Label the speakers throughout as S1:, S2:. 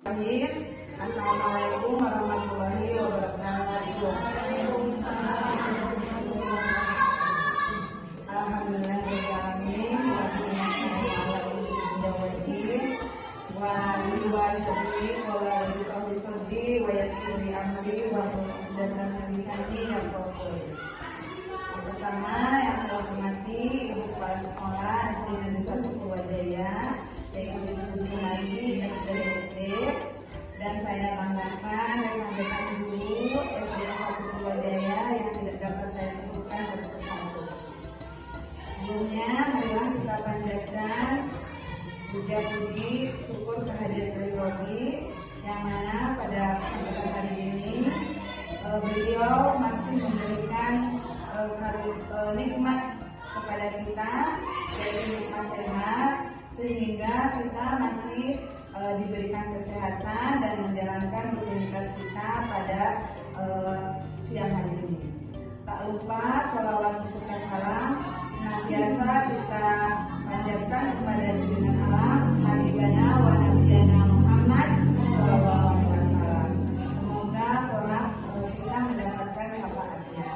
S1: Assalamualaikum warahmatullahi wabarakatuh. Alhamdulillahirrahmanirrahim. Pertama yang saya hormati Ibu Kepala Sekolah SD Negeri 1 Purwajaya, yaitu Ibu Sumardi SDSD, dan saya banggakan rekan-rekan guru SD 1 Purwajaya yang tidak dapat saya sebutkan satu persatu. Sebelumnya, marilah kita panjatkan puja-puji syukur kehadiran Robi, yang mana pada kesempatan hari ini beliau masih memberikan nikmat kepada kita, yaitu nikmat sehat, sehingga kita masih diberikan kesehatan dan menjalankan rutinitas kita pada siang hari ini. Tak lupa sholawat beserta salam senantiasa kita panjatkan kepada junjungan alam Habibana wa Nabiyana Muhammad sallallahu alaihi wasallam. Semoga kelak kita mendapatkan syafaatnya.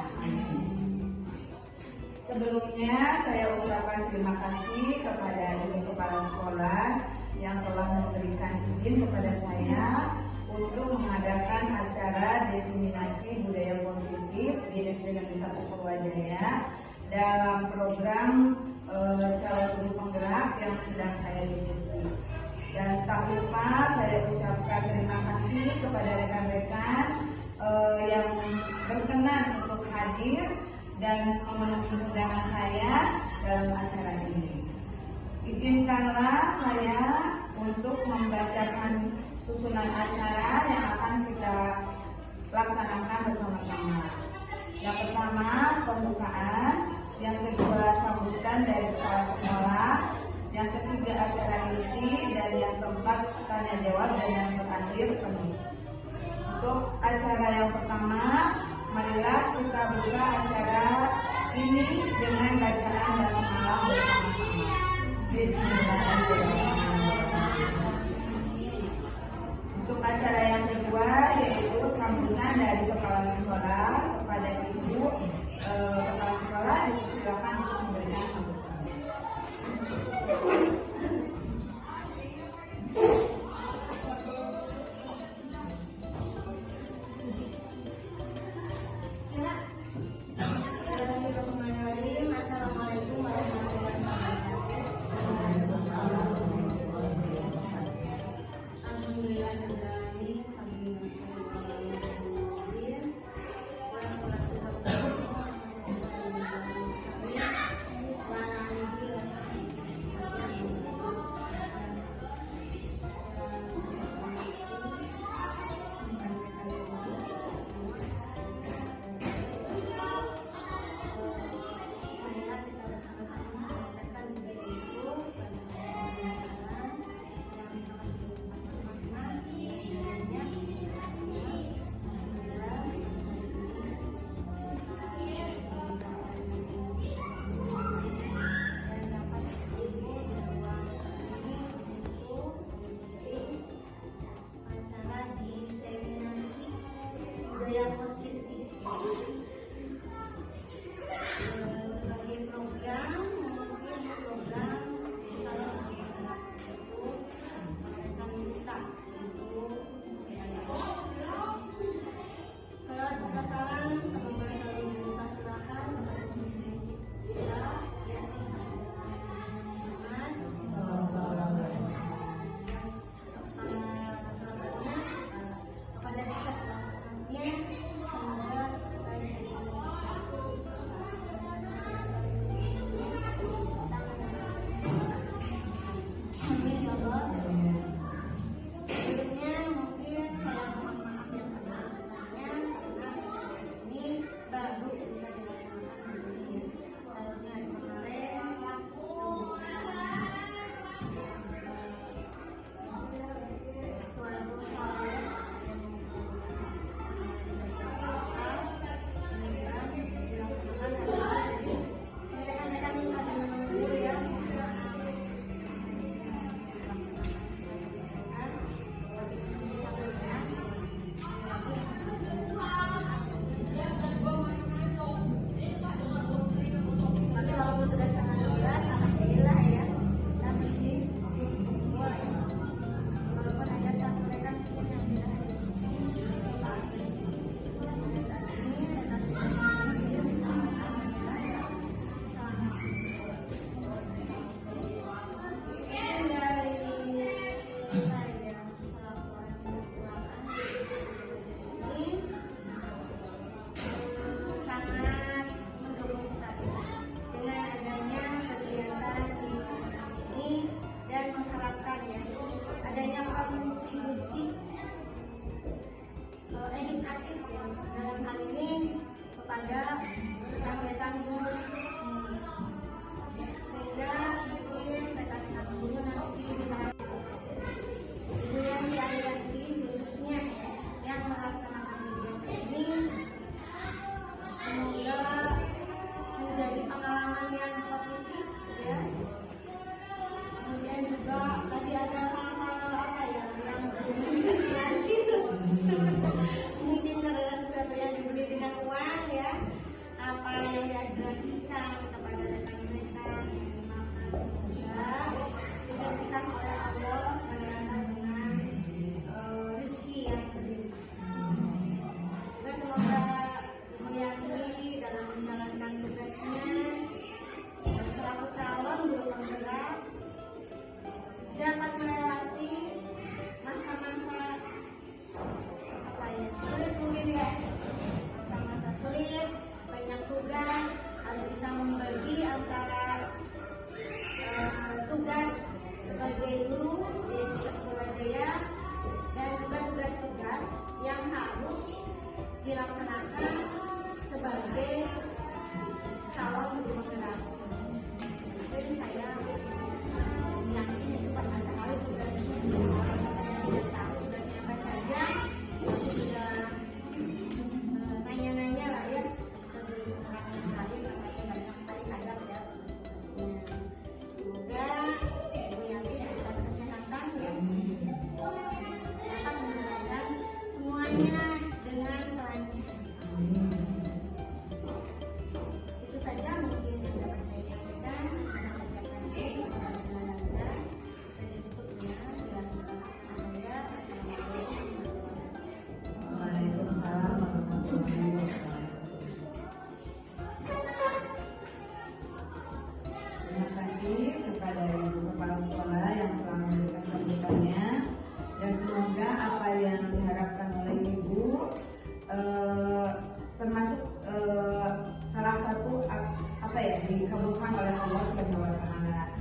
S1: Sebelumnya saya ucapkan terima kasih kepada Ibu Kepala Sekolah yang telah memberikan izin kepada saya untuk mengadakan acara diseminasi budaya positif di SD Negeri 1 Purwajaya dalam program calon guru penggerak yang sedang saya ikuti. Dan tak lupa saya ucapkan terima kasih kepada rekan-rekan yang berkenan untuk hadir dan memenuhi undangan saya dalam acara ini. Izinkanlah saya untuk membacakan susunan acara yang akan kita laksanakan bersama-sama. Yang pertama, pembukaan. Yang kedua, sambutan dari kepala sekolah. Yang ketiga, acara inti. Dan yang keempat, tanya jawab. Dan yang terakhir, penutup. Untuk acara yang pertama, marilah kita buka acara ini dengan bacaan basmalah bersama-sama. Bismillahirrahmanirrahim. Untuk acara yang kedua yaitu sambutan dari kepala sekolah kepada Ibu Kepala Sekolah, silakan untuk memberikan sambutan.
S2: Assalamualaikum warahmatullahi wabarakatuh. ya, adanya kontribusi edukatif ya, dalam hal ini kepada rekan-rekan guru, sehingga mungkin rekan-rekan guru nanti guru yang di aliran ini khususnya yang melaksanakan kegiatan ini semoga menjadi pengalaman yang positif ya. Kemudian juga tadi ada hal-hal apa ya yang berkomunikasi mungkin adalah sesuatu yang dibeli dengan uang ya, apa yang diajarkan kepada rekan-rekan yang dimakan semoga digantikan oleh Allah sebenarnya dengan rezeki yang berlimpah. Dan semoga meyakini dalam menjalankan tugasnya dan selaku calon guru penggerak dapat melewati masa-masa apa ya sulit mungkin ya, masa-masa sulit, banyak tugas, harus bisa membagi antara tugas sebagai guru di Sekolah Jaya dan juga tugas-tugas yang harus dilaksanakan sebagai calon guru penggerak. Jadi saya yakin itu banyak sekali tugasnya, tidak tahu tugasnya apa saja, tapi sudah nanya-nanya lah ya ke guru penggerak yang lain, katanya banyak sekali kadang ya tugasnya. Semoga ibu yakin atas kesehatan ya dapat menjalankan semuanya dengan lancar. Itu saja mungkin yang dapat saya sampaikan. Semoga kegiatan ini berjalan dengan lancar dan ditutupnya dengan Anda. Assalamualaikum
S1: Waalaikumsalam warahmatullahi wabarakatuh. Terima kasih kepada Ibu Kepala Sekolah yang telah memberikan sambutannya, dan semoga apa yang diharapkan oleh Ibu termasuk salah satu apa ya dikabulkan oleh Allah Subhanahu wa Ta'ala.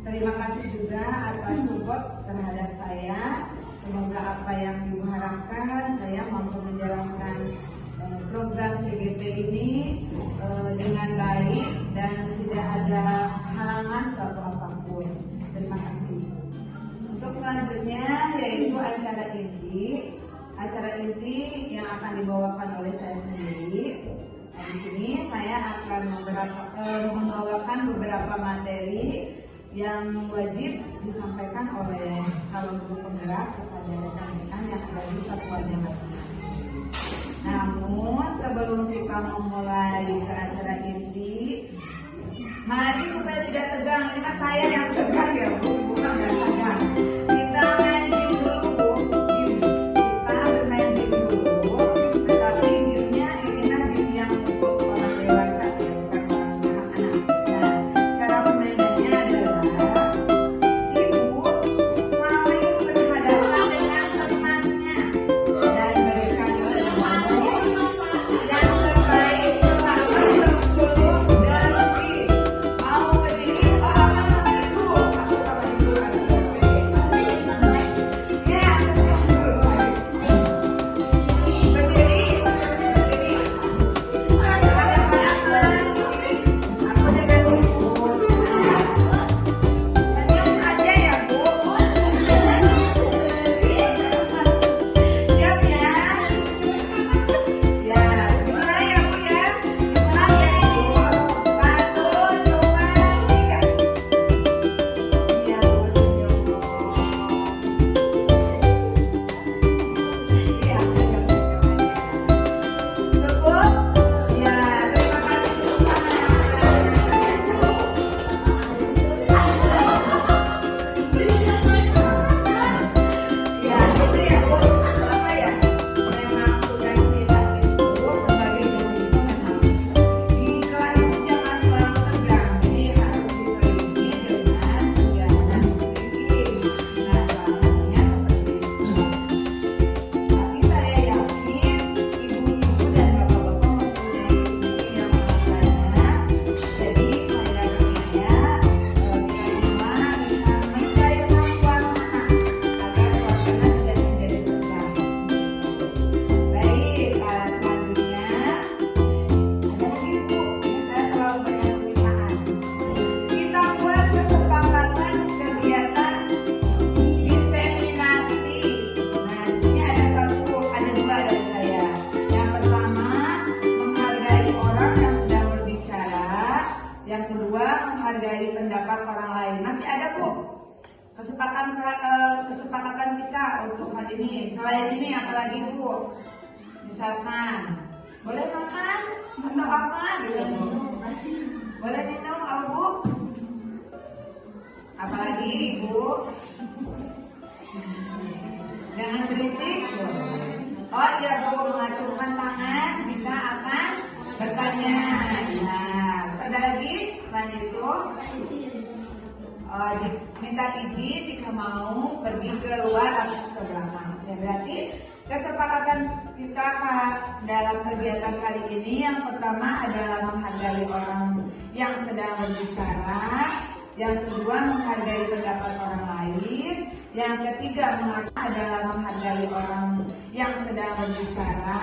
S1: Terima kasih juga atas support terhadap saya. Semoga apa yang Ibu harapkan saya mampu menjalankan program CGP ini dengan baik dan tidak ada halangan suatu apapun. Terima kasih. Untuk selanjutnya yaitu acara inti. Acara inti yang akan dibawakan oleh saya sendiri. Nah, di sini saya akan membawakan beberapa materi yang wajib disampaikan oleh calon guru penggerak kepada rekan-rekan yang ada di satuannya masing-masing. Namun sebelum kita memulai ke acara inti, mari supaya tidak tegang. Ini kan saya yang tegang ya, bukan yang tegang. Kita main game dulu, Bu. Game. Kita bermain game dulu. Tetapi gamenya ini game yang untuk orang dewasa ya, bukan orang anak-anak. Nah, cara permainannya adalah Ibu saling berhadapan dengan temannya dan mereka yang terbaik selalu sebelum ganti. Mau berdiri apa sama Ibu? Aku sama Ibu. kesepakatan kita untuk hari ini. Selain ini apalagi Bu? Misalkan boleh makan atau apa gitu Bu? Boleh minum apa Bu? Apalagi Bu? Jangan berisik Bu. Oh iya Bu, mengacungkan tangan jika akan bertanya. Nah, ada lagi selain itu minta izin jika mau pergi keluar atau ke belakang. Ya, berarti kesepakatan kita dalam kegiatan kali ini yang pertama adalah menghargai orang yang sedang berbicara, yang kedua menghargai pendapat orang lain, yang ketiga adalah menghargai orang yang sedang berbicara,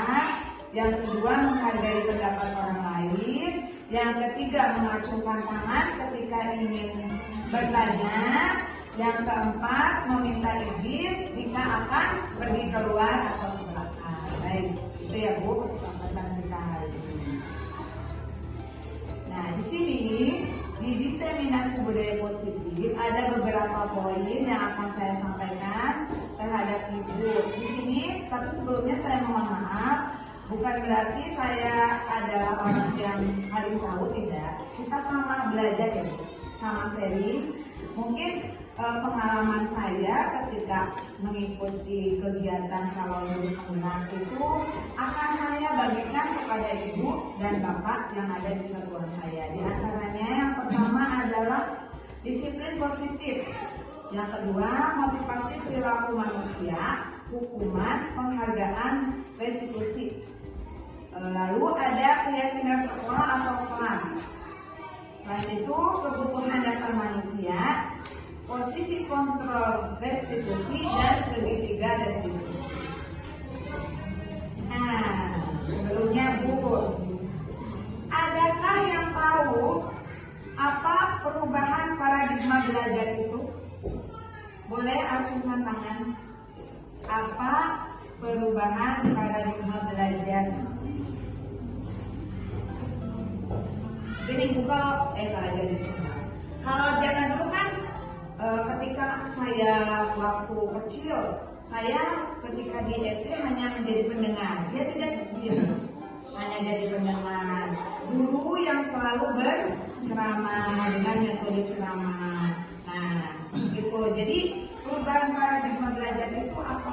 S1: yang kedua menghargai pendapat orang lain, yang ketiga mengacungkan tangan ketika ingin bertanya, yang keempat meminta izin jika akan pergi keluar atau ke belakang. Baik, itu ya Bu kesepakatan kita hari ini. Nah, di sini di diseminasi budaya positif ada beberapa poin yang akan saya sampaikan terhadap Ibu. Di sini, tapi sebelumnya saya mohon maaf, bukan berarti saya adalah orang yang paling tahu, tidak. Kita sama belajar ya Bu, sama sharing. Mungkin pengalaman saya ketika mengikuti kegiatan calon guru penggerak itu akan saya bagikan kepada Ibu dan Bapak yang ada di satuan saya. Di antaranya yang pertama adalah disiplin positif, yang kedua motivasi perilaku manusia, hukuman, penghargaan, restitusi, lalu ada keyakinan sekolah atau kelas. Selain itu kebutuhan dasar manusia, posisi kontrol restitusi, dan segitiga restitusi. Nah, sebelumnya Bu, adakah yang tahu apa perubahan paradigma belajar itu? Boleh acungkan tangan. Apa perubahan paradigma belajar? Gini buka belajar di sekolah. Kalau zaman dulu kan ketika saya waktu kecil, saya ketika di SD hanya menjadi pendengar. Dia tidak diam, hanya jadi pendengar. Guru yang selalu berceramah dengan metode ceramah. Nah, gitu. Jadi perubahan paradigma belajar itu apa?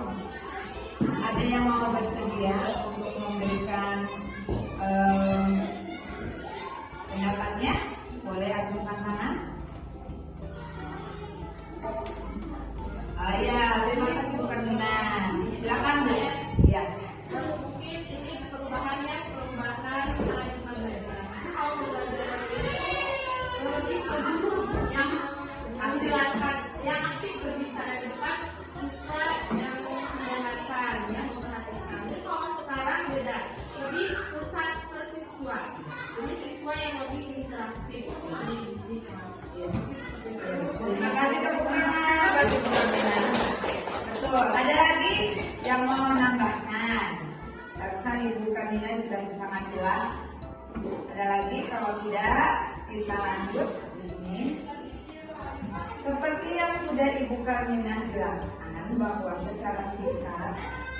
S1: Ada yang mau bersedia untuk memberikan pendapatnya? Boleh acungkan tangan. Ya, terima kasih Bu Karmina. Silakan Bu. Ya.
S3: Mungkin ini perubahan paradigma belajar. Kalau belajar lebih ke guru yang menjelaskan, yang aktif berbicara di depan, bisa yang mendengarkan, yang memperhatikan. Jadi kalau sekarang beda, lebih pusat ke siswa. Jadi siswa yang lebih interaktif di kelas.
S1: Terima kasih tepuk tangan bagi Bu Karmina. Betul. Ada lagi yang mau menambahkan? Barusan Ibu Karmina sudah sangat jelas. Ada lagi? Kalau tidak, kita lanjut di sini. Seperti yang sudah Ibu Karmina jelaskan bahwa secara singkat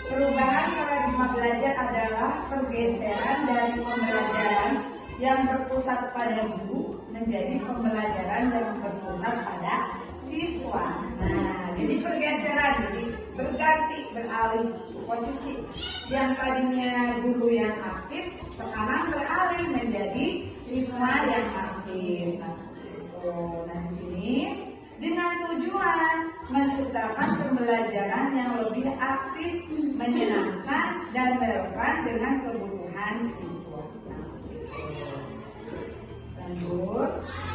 S1: perubahan paradigma belajar adalah pergeseran dari pembelajaran yang berpusat pada guru menjadi pembelajaran yang berpusat pada siswa. Nah, jadi pergeseran, jadi berganti, beralih posisi. Yang tadinya guru yang aktif, sekarang beralih menjadi siswa yang aktif. Nah, itu. Nah, di sini dengan tujuan menciptakan pembelajaran yang lebih aktif, menyenangkan, dan relevan dengan kebutuhan siswa. Nah, gitu. Lanjut.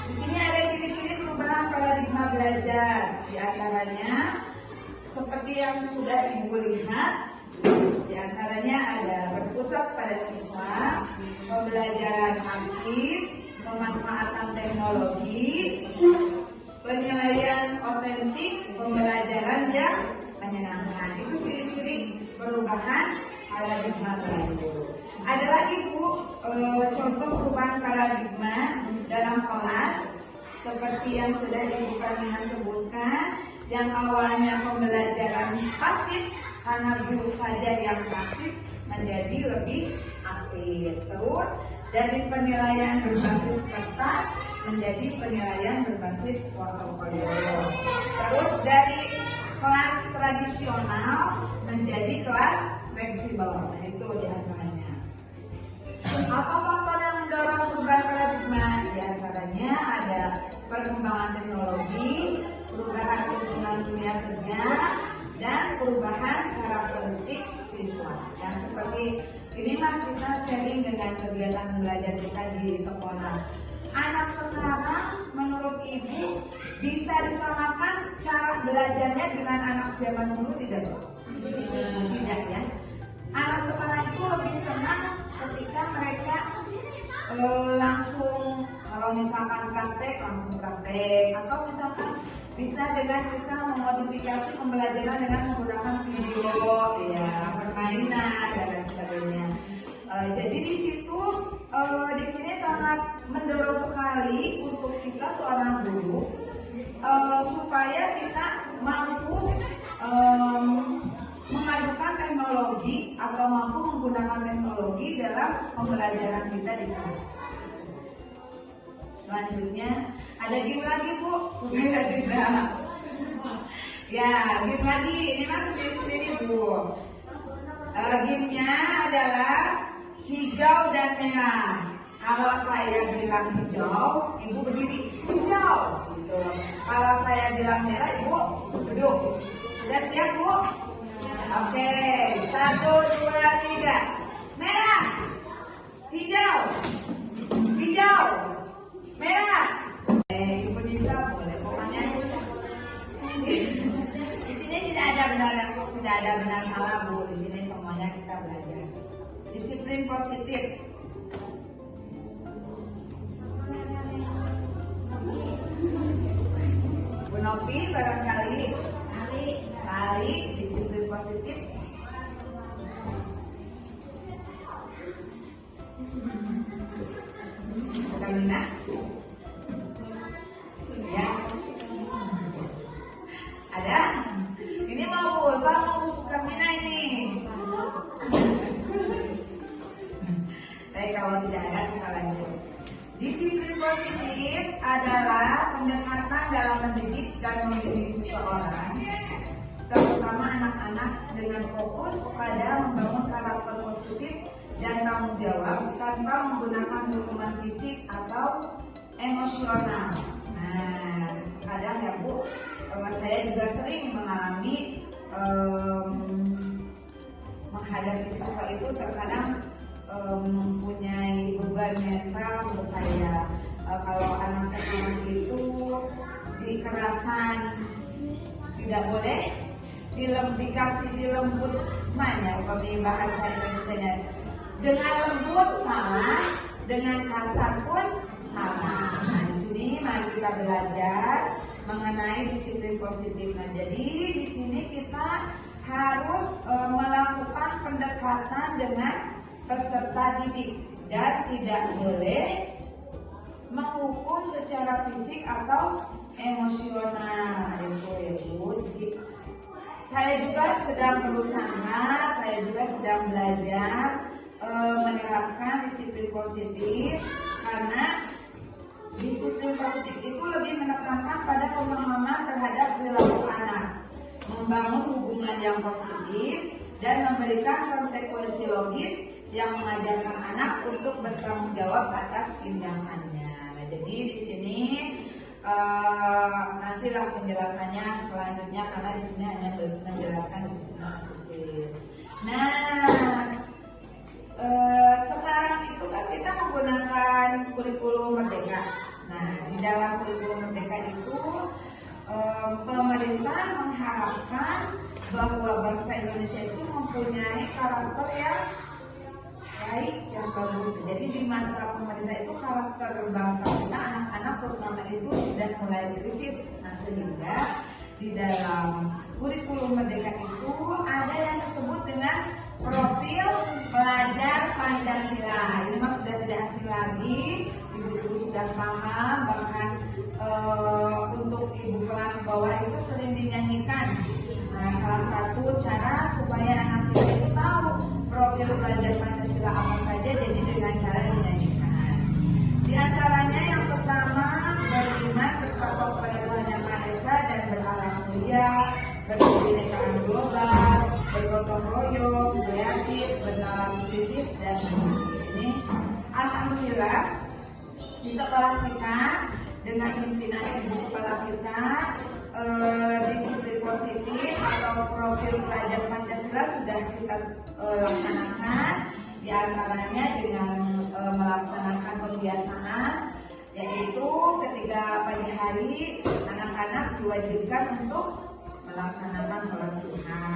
S1: Di sini ada ciri-ciri perubahan paradigma belajar. Di antaranya seperti yang sudah Ibu lihat, di antaranya ada berpusat pada siswa, pembelajaran aktif, pemanfaatan teknologi, penilaian otentik, pembelajaran yang menyenangkan. Itu ciri-ciri perubahan paradigma belajar. Ada lagi Bu, contoh perubahan paradigma dalam kelas seperti yang sudah Ibu Karmina sebutkan. yang awalnya pembelajaran pasif karena guru saja yang aktif menjadi lebih aktif. Terus dari penilaian berbasis kertas menjadi penilaian berbasis portofolio. Terus dari kelas tradisional menjadi kelas fleksibel. Nah, itu diantaranya. Apa faktor yang mendorong perubahan paradigma? Diantaranya ada perkembangan teknologi, perubahan lingkungan dunia kerja, dan perubahan karakteristik siswa. Yang seperti ini mah kita sharing dengan kegiatan belajar kita di sekolah. Anak sekarang menurut ibu bisa disamakan cara belajarnya dengan anak zaman dulu tidak? Tidak ya. Anak sekarang itu lebih senang ketika mereka langsung, kalau misalkan praktek langsung praktek, atau misalkan bisa dengan kita memodifikasi pembelajaran dengan menggunakan video, ya, permainan dan lain sebagainya. Jadi di situ di sini sangat mendorong sekali untuk kita seorang guru supaya kita mampu memadukan teknologi atau mampu menggunakan teknologi dalam pembelajaran kita di kelas. Selanjutnya ada game lagi Bu, sudah tidak? Ya, game lagi. Ini masih sendiri Bu. Gamenya adalah hijau dan merah. Kalau saya bilang hijau, ibu berdiri hijau. Gitu. Kalau saya bilang merah, ibu duduk. Sudah siap Bu? Oke, 1, 2, 3. Merah, hijau, hijau, merah. Ibu bisa boleh pokoknya. Di sini tidak ada benar salah Bu. Di sini semuanya kita belajar. Disiplin positif. Bu Nopi barangkali kali disiplin positif. Kamina? Ya. Ada? Ini mau Bu Kamina ini. Tapi kalau tidak ada kita lanjut. Disiplin positif adalah pendekatan dalam mendidik dan membimbing seseorang, terutama anak-anak, dengan fokus pada membangun karakter positif dan tanggung jawab tanpa menggunakan hukuman fisik atau emosional. Nah, kadang ya Bu, saya juga sering mengalami menghadapi siswa itu terkadang mempunyai beban mental menurut saya. Kalau anak sekarang itu dikerasan tidak boleh, dikasih dilembut mana bahasa Indonesia-nya. Dengan lembut salah, dengan kasar pun salah. Nah, di sini mari kita belajar mengenai disiplin positif. Nah, jadi di sini kita harus melakukan pendekatan dengan peserta didik dan tidak boleh menghukum secara fisik atau emosional. Itu ya Bu. Jadi, saya juga sedang berusaha, saya juga sedang belajar menerapkan disiplin positif, karena disiplin positif itu lebih menekankan pada pemahaman terhadap perilaku anak, membangun hubungan yang positif, dan memberikan konsekuensi logis yang mengajarkan anak untuk bertanggung jawab atas tindakannya. Nah, jadi di sini nantilah penjelasannya selanjutnya, karena di sini hanya menjelaskan disiplin positif. Nah, sekarang itu kan kita menggunakan kurikulum Merdeka. Nah, di dalam kurikulum Merdeka itu pemerintah mengharapkan bahwa bangsa Indonesia itu mempunyai karakter yang baik, yang bagus. Jadi di mata pemerintah itu karakter bangsa kita, anak-anak terutama itu sudah mulai krisis. Nah, sehingga di dalam kurikulum Merdeka itu ada yang disebut dengan profil pelajar Pancasila. Ini mah sudah tidak asing lagi, ibu-ibu sudah paham, bahkan untuk ibu kelas bawah itu sering dinyanyikan. Nah, salah satu cara supaya anak kita itu tahu profil belajar Pancasila apa saja, jadi dengan cara dinyanyikan. Di antaranya yang pertama, beriman bertakwa kepada Tuhan Yang Maha Esa dan berakhlak mulia, berkebinekaan global, bergotong royong, kreatif, bernalar positif, dan ini alhamdulillah di sekolah kita dengan pimpinan ibu kepala kita, disiplin positif atau profil pelajar Pancasila sudah kita laksanakan, di antaranya dengan melaksanakan pembiasaan, yaitu ketika pagi hari anak-anak diwajibkan untuk melaksanakan sholat duha.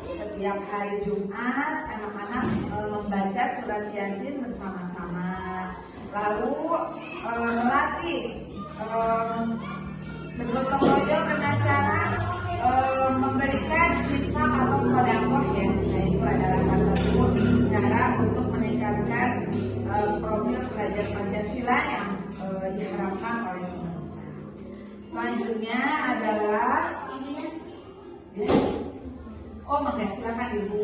S1: Setiap hari Jumat anak-anak membaca surat Yasin bersama-sama. Lalu melatih bergotong royong dengan cara memberikan infak atau sedekah ya. Nah, itu adalah salah satu cara untuk meningkatkan profil pelajar Pancasila yang diharapkan oleh pemerintah. Selanjutnya adalah silakan ibu.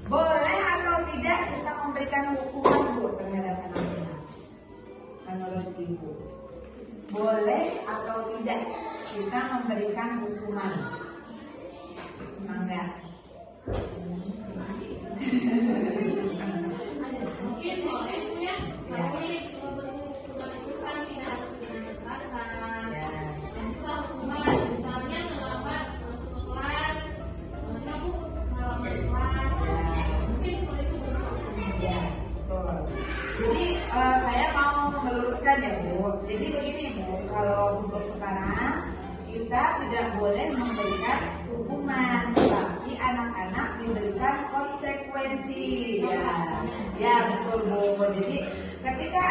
S1: Boleh atau tidak kita memberikan hukuman bu terhadap anak-anak? Menurut ibu, boleh atau tidak kita memberikan hukuman? Enggak.
S3: Mungkin boleh ya, tapi hukuman itu kan tidak harus dengan kekerasan. Dan bisa hukuman, misalnya terlambat masuk ke kelas, kamu malam ke kelas, mungkin seperti itu.
S1: Ya, betul. Jadi saya mau meluruskan ya Bu. Jadi begini Bu, kalau untuk sekarang kita tidak boleh memberikan hukuman, tapi anak-anak diberikan konsekuensi. Ya betul Bu. Jadi ketika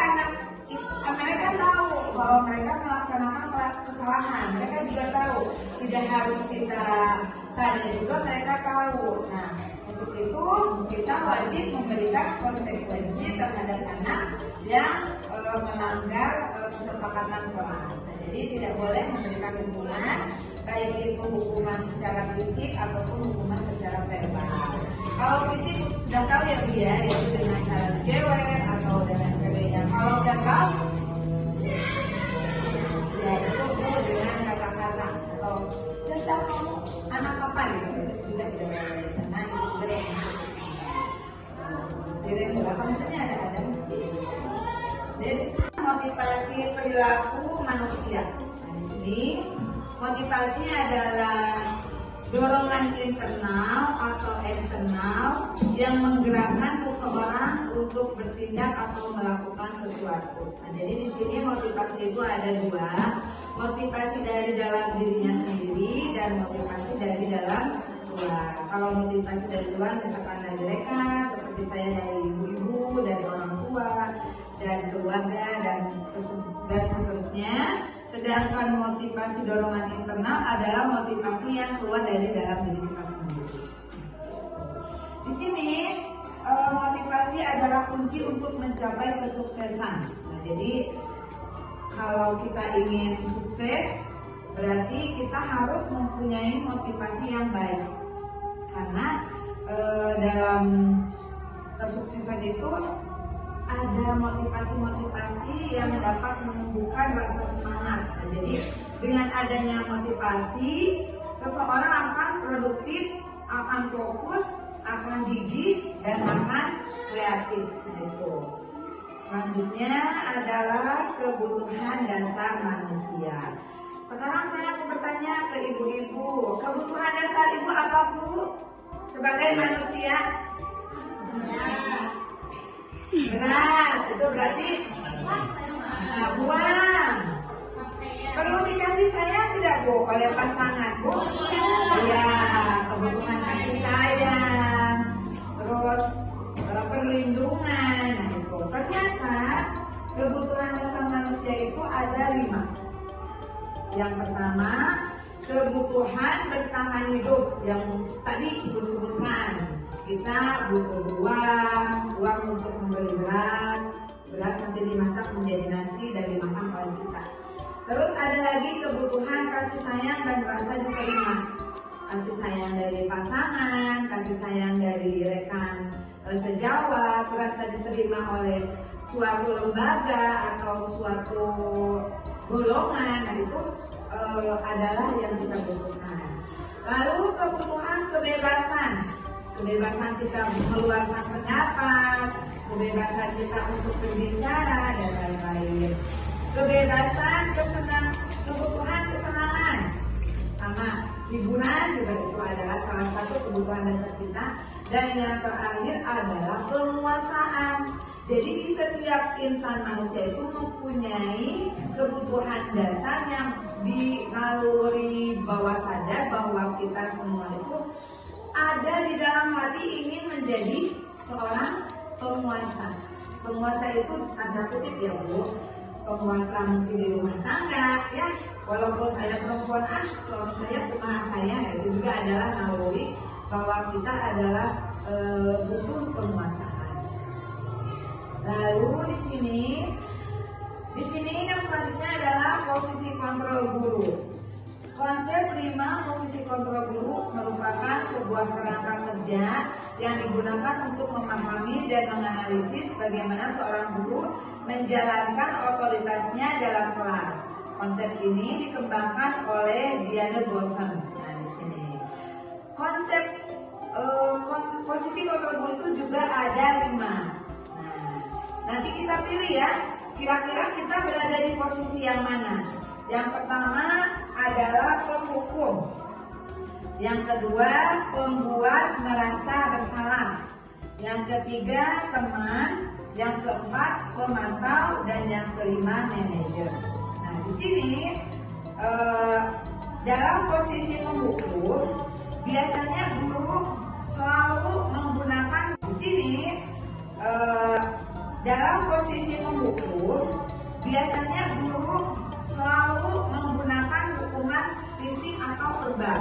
S1: mereka tahu bahwa mereka melaksanakan kesalahan, mereka juga tahu, tidak harus kita tanya juga, mereka tahu. Nah, untuk itu kita wajib memberikan konsekuensi terhadap anak yang melanggar kesepakatan kelas. Nah, jadi tidak boleh memberikan hukuman, baik itu hukuman secara fisik ataupun hukuman secara verbal. Kalau fisik sudah tahu ya Bu ya, yaitu dengan cara dijewer atau dengan sebagainya. Kalau verbal ya itu Bu dengan kata-kata atau dasar kamu anak apa gitu, juga tidak boleh. Karena itu boleh. Jadi berapa katanya ada. Jadi motivasi perilaku manusia. Nah, di sini motivasinya adalah dorongan internal atau eksternal yang menggerakkan seseorang untuk bertindak atau melakukan sesuatu. Nah, jadi di sini motivasi itu ada dua, motivasi dari dalam dirinya sendiri dan motivasi dari dalam luar. Kalau motivasi dari luar misalkan dari mereka, seperti saya dari ibu-ibu, dari orang tua, dan keluarga dan seterusnya. Sedangkan motivasi dorongan internal adalah motivasi yang keluar dari dalam diri kita sendiri. Di sini motivasi adalah kunci untuk mencapai kesuksesan. Nah, jadi kalau kita ingin sukses, berarti kita harus mempunyai motivasi yang baik. Karena dalam kesuksesan itu ada motivasi-motivasi yang dapat menumbuhkan rasa semangat. Nah, jadi dengan adanya motivasi, seseorang akan produktif, akan fokus, akan gigih, dan akan kreatif. Nah, itu. Selanjutnya adalah kebutuhan dasar manusia. Sekarang saya mau bertanya ke ibu-ibu, kebutuhan dasar ibu apa Bu? Sebagai manusia? Beras, itu berarti uang. Perlu dikasih sayang tidak Bu oleh pasangan Bu? Ya, kebutuhan kasih sayang, terus perlindungan. Nah itu ternyata kebutuhan dasar manusia itu ada 5. Yang pertama, kebutuhan bertahan hidup yang tadi Ibu sebutkan. Kita butuh uang untuk membeli beras, beras nanti dimasak menjadi nasi dan dimakan oleh kita. Terus ada lagi kebutuhan kasih sayang dan rasa diterima. Kasih sayang dari pasangan, kasih sayang dari rekan sejawat, rasa diterima oleh suatu lembaga atau suatu golongan. Nah, itu adalah yang kita butuhkan. Lalu kebutuhan kebebasan. Kebebasan kita mengeluarkan pendapat, kebebasan kita untuk berbicara dan lain-lain. Kebebasan kebutuhan kesenangan, sama hiburan juga itu adalah salah satu kebutuhan dasar kita. Dan yang terakhir adalah penguasaan. Jadi di setiap insan manusia itu mempunyai kebutuhan dasar yang dinaluri bawah sadar bahwa kita semua itu ada di dalam hati ingin menjadi seorang penguasa. Penguasa itu tanda kutip ya Bu, penguasa mungkin di rumah tangga ya. Walaupun saya perempuan, suami saya penguasa saya, itu juga adalah naluri bahwa kita adalah butuh penguasaan. Lalu di sini yang selanjutnya adalah posisi kontrol guru. Konsep 5 posisi kontrol guru merupakan sebuah kerangka kerja yang digunakan untuk memahami dan menganalisis bagaimana seorang guru menjalankan otoritasnya dalam kelas. Konsep ini dikembangkan oleh Diana Bosen. Nah, di sini konsep posisi kontrol guru itu juga ada 5. Nah, nanti kita pilih ya, kira-kira kita berada di posisi yang mana. Yang pertama adalah penghukum. Yang kedua, pembuat merasa bersalah. Yang ketiga, teman. Yang keempat, pemantau. Dan yang kelima, manajer. Nah, di sini dalam posisi penghukum, biasanya guru selalu menggunakan di sini dalam posisi penghukum, biasanya guru selalu menggunakan hukuman fisik atau verbal.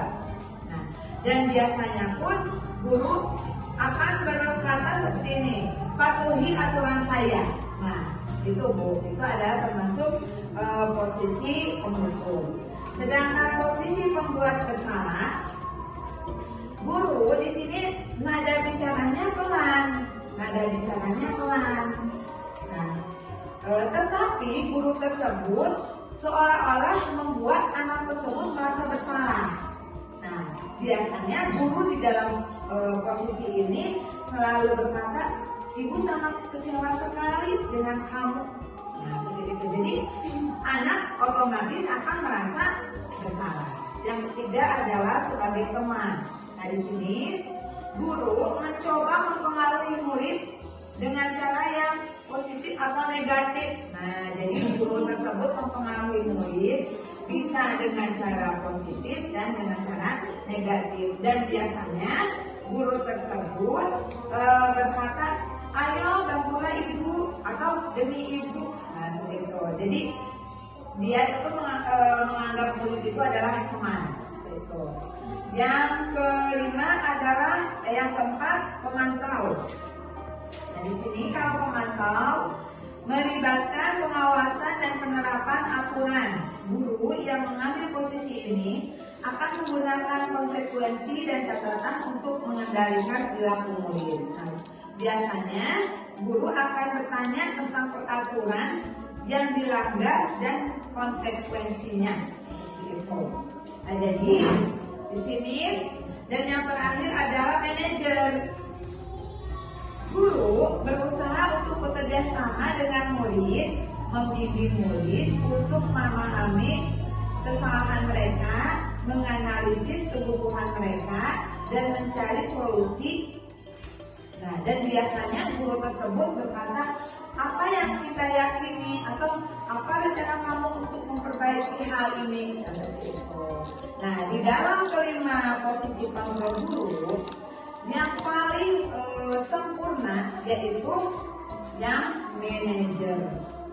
S1: Nah, dan biasanya pun guru akan berkata seperti ini, patuhi aturan saya. Nah, itu Bu, itu adalah termasuk posisi penghukum. Sedangkan posisi pembuat bersalah, guru di sini nada bicaranya pelan. Nah, tetapi guru tersebut seolah-olah membuat anak tersebut merasa bersalah. Nah, biasanya guru di dalam posisi ini selalu berkata, ibu sangat kecewa sekali dengan kamu. Nah, seperti itu. Jadi anak otomatis akan merasa bersalah. Yang ketiga adalah sebagai teman. Nah, di sini guru mencoba mempengaruhi murid dengan cara yang positif atau negatif. Nah, jadi guru tersebut mempengaruhi murid bisa dengan cara positif dan dengan cara negatif. Dan biasanya guru tersebut berkata, ayo bantulah ibu atau demi ibu. Nah, seperti itu. Jadi dia itu menganggap murid itu adalah teman. Seperti itu. Yang kelima adalah yang keempat, pemantau. Nah, di sini kalau pemantau melibatkan pengawasan dan penerapan aturan. Guru yang mengambil posisi ini akan menggunakan konsekuensi dan catatan untuk mengendalikan perilaku murid. Nah, biasanya guru akan bertanya tentang peraturan yang dilanggar dan konsekuensinya. Gitu. Nah, jadi di sini dan yang terakhir adalah manajer. Guru berusaha untuk bekerja sama dengan murid, membimbing murid untuk memahami kesalahan mereka, menganalisis kebutuhan mereka, dan mencari solusi. Nah, dan biasanya guru tersebut berkata, apa yang kita yakini atau apa rencana kamu untuk memperbaiki hal ini? Nah, di dalam kelima posisi kontrol guru, yang paling sempurna yaitu yang manajer.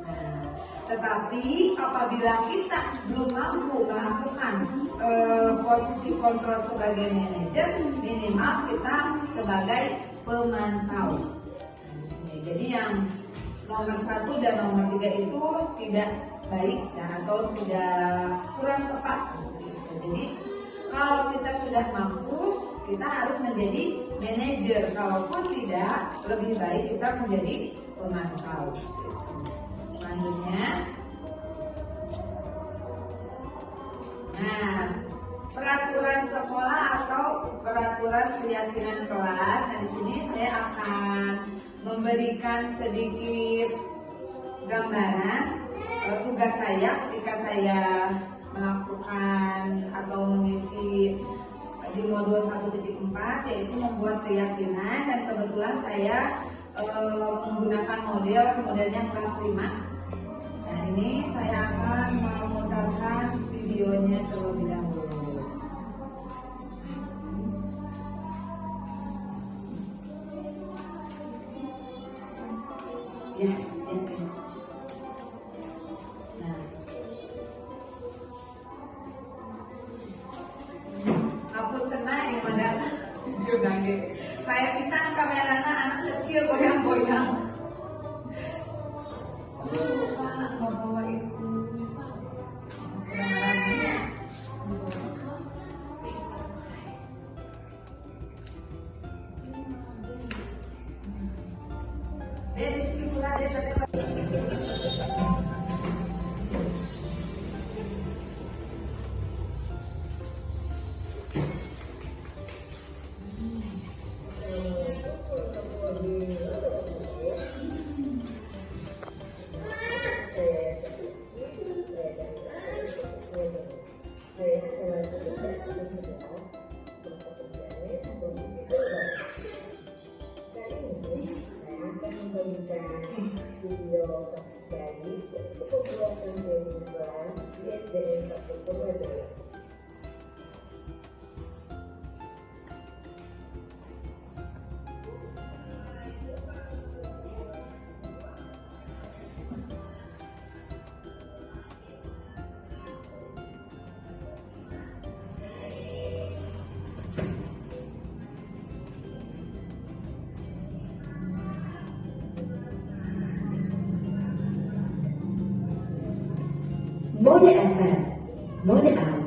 S1: Nah, tetapi apabila kita belum mampu melakukan posisi kontrol sebagai manajer, minimal kita sebagai pemantau. Nah, jadi yang nomor 1 dan nomor 3 itu tidak baik ya, atau tidak kurang tepat. Jadi kalau kita sudah mampu, kita harus menjadi manajer. Kalaupun tidak, lebih baik kita menjadi pemantau. Selanjutnya, nah, peraturan sekolah atau peraturan keyakinan kelas. Nah, di sini saya akan memberikan sedikit gambaran tugas saya ketika saya melakukan atau mengisi di modul 1.4, yaitu membuat keyakinan, dan kebetulan saya menggunakan modelnya kelas 5. Nah, ini saya akan memutarkan videonya terlebih dahulu. Ya. Nah, aku kena yang ada video nage. Saya kita kameranya anak kecil goyang-goyang. Lupa mau bawa itu. Dia di sini pula dia tadi.
S4: Video dari pembuatan dari kelas di SDN 1 Purwodadi. Mode asal, mode out.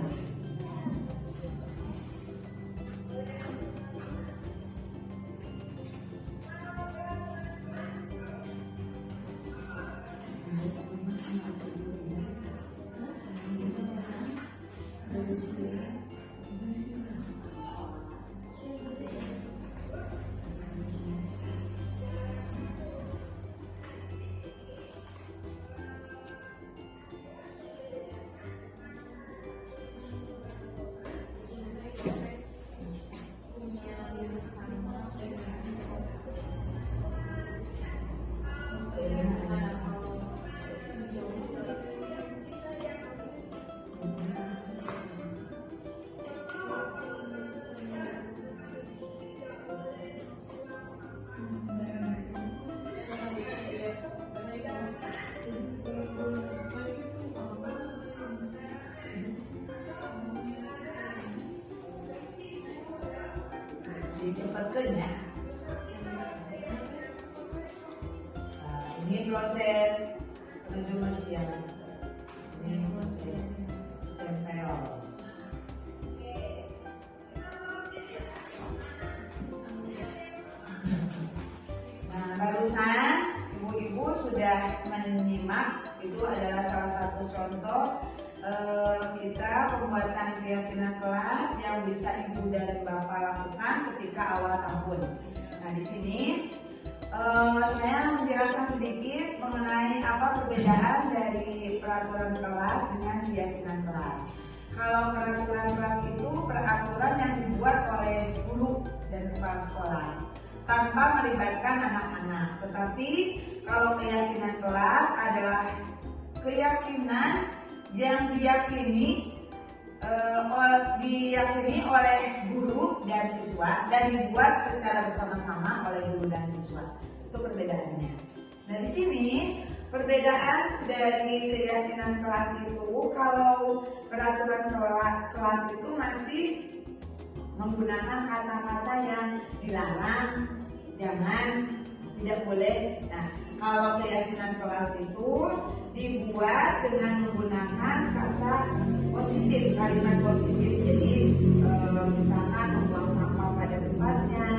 S1: Dicepatkan ya. Nah, ini proses menuju mesin. Ini proses tempel. Nah, barusan ibu-ibu sudah menyimak, itu adalah salah satu contoh kita pembuatan keyakinan kelas yang bisa ibu dan bapak lakukan ketika awal tahun. Nah, di sini saya menjelaskan sedikit mengenai apa perbedaan dari peraturan kelas dengan keyakinan kelas. Kalau peraturan kelas itu peraturan yang dibuat oleh guru dan kepala sekolah tanpa melibatkan anak-anak. Tetapi kalau keyakinan kelas adalah keyakinan yang diyakini oleh guru dan siswa dan dibuat secara bersama-sama oleh guru dan siswa. Itu perbedaannya. Nah, di sini perbedaan dari keyakinan kelas itu, kalau peraturan kelas itu masih menggunakan kata-kata yang dilarang, jangan, tidak boleh. Nah, Kalau keyakinan kelas itu dibuat dengan menggunakan kata positif, kalimat positif. Jadi misalkan membuang sampah pada tempatnya,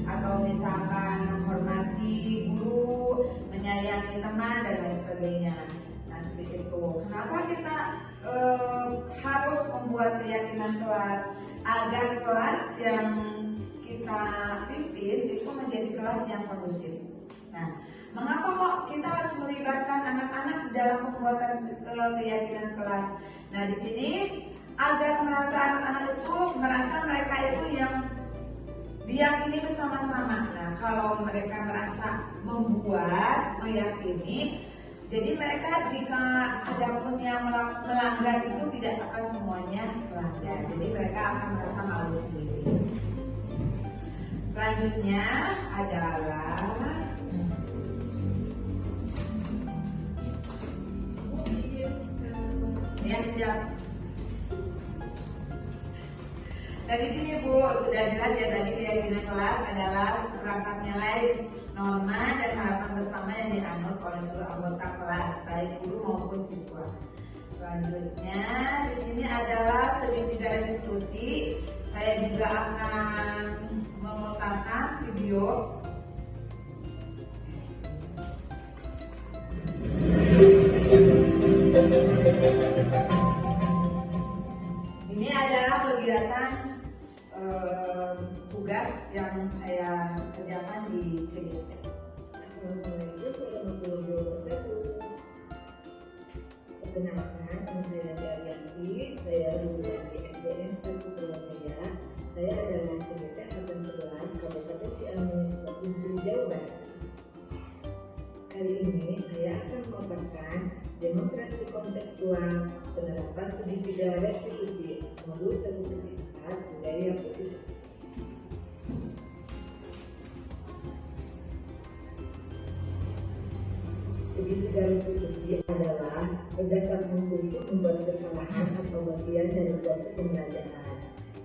S1: atau misalkan menghormati guru, menyayangi teman dan lain sebagainya. Nah seperti itu. Kenapa kita harus membuat keyakinan kelas? Agar kelas yang kita pimpin itu menjadi kelas yang kondusif. Nah, mengapa kok kita harus melibatkan anak-anak dalam pembuatan keyakinan kelas? Nah, di sini agar merasa anak-anak itu merasa mereka itu yang diyakini bersama-sama. Nah, kalau mereka merasa membuat, meyakini, jadi mereka jika ada pun yang melanggar itu tidak akan semuanya melanggar. Jadi mereka akan merasa malu sendiri. Selanjutnya adalah ya siap. Dari sini Bu sudah jelas ya, tadi keyakinan kelas adalah seperangkat nilai, norma dan harapan bersama yang dianut oleh seluruh anggota kelas, baik guru maupun siswa. Selanjutnya di sini adalah segitiga restitusi. Saya juga akan memutarkan video. Ini adalah kegiatan tugas yang saya kerjakan di CDT.
S4: Assalamualaikum warahmatullahi wabarakatuh. Perkenalkan, nama saya Diaryanti. Saya lulusan di SDN 1 Purwajaya. Saya adalah CDT angkatan 11 Kabupaten Ciamis, Provinsi Jawa Barat. Kali ini saya akan memaparkan demokrasi kontekstual penerapan segitiga restitusi modul 1.4 budaya positif. Segitiga restitusi adalah berdasarkan prinsip membuat kesalahan atau bagian dari proses pembelajaran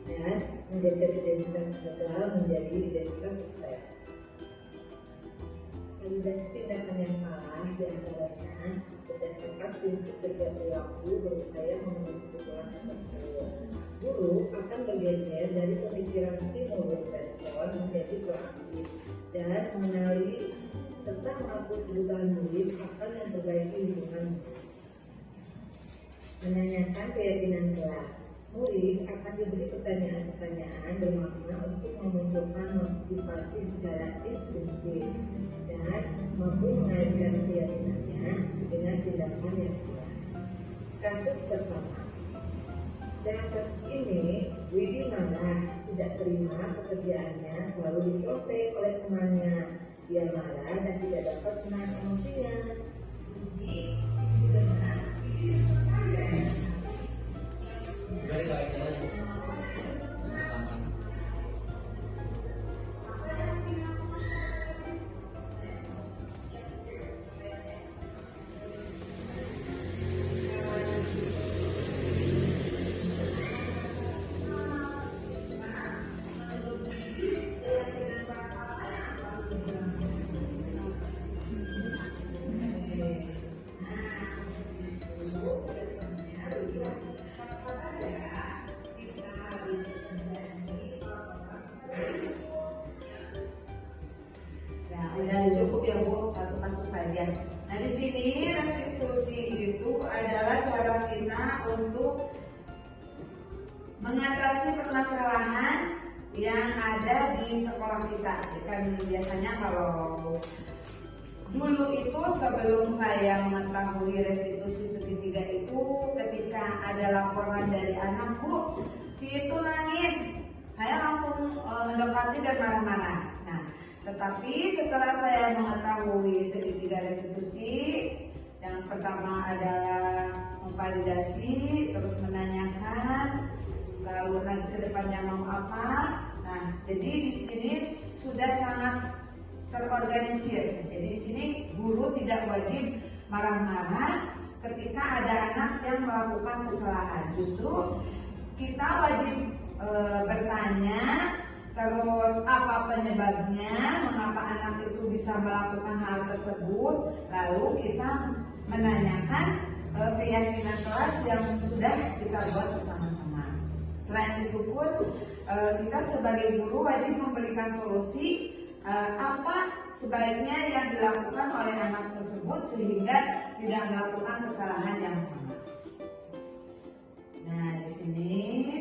S4: dan menggeser identitas gagal menjadi identitas sukses. Validasi tindakan yang salah diantaranya berdasarkan prinsip kerja perilaku berupaya memenuhi kebutuhan tertentu. Guru akan bergeser dari pemikiran stimulus respon menjadi proaktif dan mengenali serta mengatur kebutuhan murid akan memperbaiki lingkungan. Menanyakan keyakinan kelas. Murid akan diberi pertanyaan-pertanyaan bermakna untuk memunculkan motivasi secara intrinsik dan mampu mengaitkan keyakinannya dengan tindakan yang salah. Kasus pertama. Dalam kasus ini, Widi marah, tidak terima pekerjaannya selalu dicontek oleh temannya. Dia marah dan tidak dapat menahan emosinya.
S1: Dan cukup ya Bu, satu kasus saja. Nah di sini restitusi itu adalah cara kita untuk mengatasi permasalahan yang ada di sekolah kita. Kan biasanya kalau dulu itu sebelum saya mengetahui restitusi segitiga itu, ketika ada laporan dari anak, Bu, si itu nangis, saya langsung mendekati dan marah-marah. Nah, tetapi setelah saya mengetahui segitiga restitusi, yang pertama adalah memvalidasi, terus menanyakan, lalu nanti ke depannya mau apa. Nah, jadi di sini sudah sangat terorganisir. Jadi di sini guru tidak wajib marah-marah ketika ada anak yang melakukan kesalahan. Justru kita wajib bertanya terus apa penyebabnya, mengapa anak itu bisa melakukan hal tersebut, lalu kita menanyakan keyakinan kelas yang sudah kita buat bersama-sama. Selain itu pun kita sebagai guru wajib memberikan solusi apa sebaiknya yang dilakukan oleh anak tersebut sehingga tidak melakukan kesalahan yang sama. Nah, di sini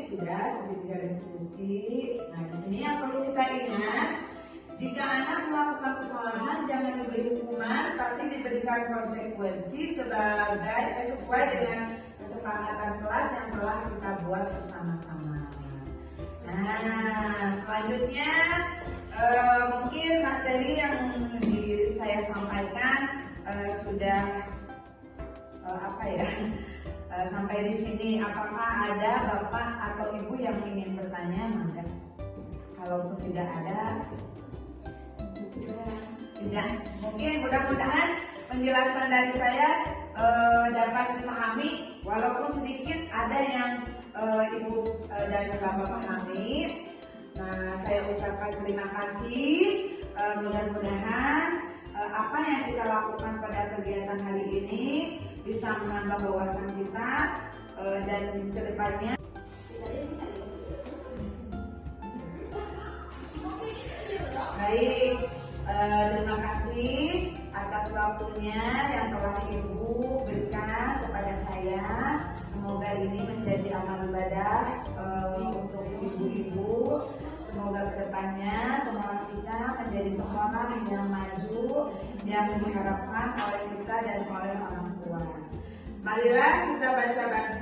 S1: sudah segitiga diskusi. Nah, di sini yang perlu kita ingat, jika anak melakukan kesalahan jangan diberi hukuman, tapi diberikan konsekuensi sesuai dengan kesepakatan kelas yang telah kita buat bersama-sama. Nah, selanjutnya mungkin materi yang saya sampaikan sudah sampai di sini. Apakah ada bapak atau ibu yang ingin bertanya? Maka kalau tidak ada, tidak. Mungkin mudah-mudahan penjelasan dari saya dapat dipahami, walaupun sedikit ada yang ibu dan bapak pahami. Nah, saya ucapkan terima kasih. Mudah-mudahan apa yang kita lakukan pada kegiatan hari ini bisa menambah wawasan kita dan kedepannya. Baik, terima kasih atas waktunya yang telah Ibu berikan kepada saya. Semoga ini menjadi amal ibadah untuk ibu-ibu. Semoga kedepannya sekolah kita menjadi sekolah yang maju, yang diharapkan oleh kita dan oleh orang tua. Marilah kita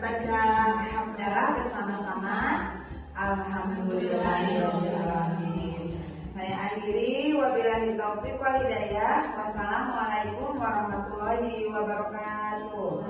S1: baca hamdalah bersama-sama. Alhamdulillahirobbilalamin. Saya akhiri, wabillahi taufiq wal hidayah. Wassalamualaikum warahmatullahi wabarakatuh.